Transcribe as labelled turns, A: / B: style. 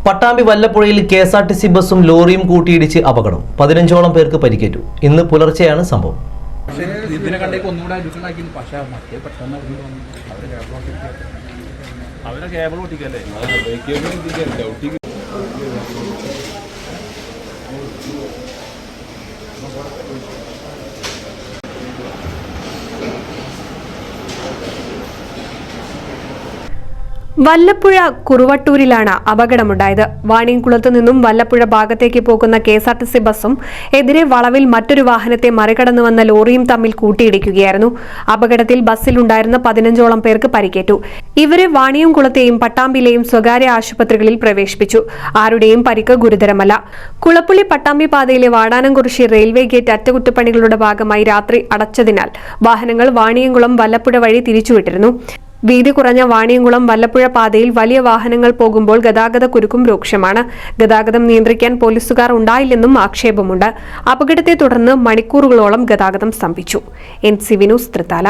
A: Pattambi വല്ലപ്പുഴയിൽ KSRTC ബസ്സും ലോറിയും കൂട്ടിയിടിച്ച് അപകടം. 15ഓളം പേർക്ക് പരിക്കേറ്റു. ഇന്ന് പുലർച്ചെയാണ് സംഭവം.
B: വല്ലപ്പുഴ കുറുവട്ടൂരിലാണ് അപകടമുണ്ടായത്. വാണിയംകുളത്ത് നിന്നും വല്ലപ്പുഴ ഭാഗത്തേക്ക് പോകുന്ന കെ.എസ്.ആർ.ടി.സി ബസ്സും എതിരെ വളവിൽ മറ്റൊരു വാഹനത്തെ മറികടന്നു വന്ന ലോറിയും തമ്മിൽ കൂട്ടിയിടിക്കുകയായിരുന്നു. അപകടത്തിൽ ബസ്സിലുണ്ടായിരുന്ന 15ഓളം പേർക്ക് പരിക്കേറ്റു. ഇവരെ വാണിയംകുളത്തെയും പട്ടാമ്പിയിലെയും സ്വകാര്യ ആശുപത്രികളിൽ പ്രവേശിപ്പിച്ചു. ആരുടെയും പരിക്ക് ഗുരുതരമല്ല. കുളപ്പുള്ളി പട്ടാമ്പി പാതയിലെ വാടാനംകുറിശി റെയിൽവേ ഗേറ്റ് അറ്റകുറ്റപ്പണികളുടെ ഭാഗമായി രാത്രി അടച്ചതിനാൽ വാഹനങ്ങൾ വാണിയംകുളം വല്ലപ്പുഴ വഴി തിരിച്ചുവിട്ടിരുന്നു. വീതി കുറഞ്ഞ വാണിയംകുളം വല്ലപ്പുഴ പാതയിൽ വലിയ വാഹനങ്ങൾ പോകുമ്പോൾ ഗതാഗത കുരുക്കും രൂക്ഷമാണ്. ഗതാഗതം നിയന്ത്രിക്കാൻ പോലീസുകാർ ഉണ്ടായില്ലെന്നും ആക്ഷേപമുണ്ട്. അപകടത്തെ തുടർന്ന് മണിക്കൂറുകളോളം ഗതാഗതം സ്തംഭിച്ചു. NCV news Thrithala.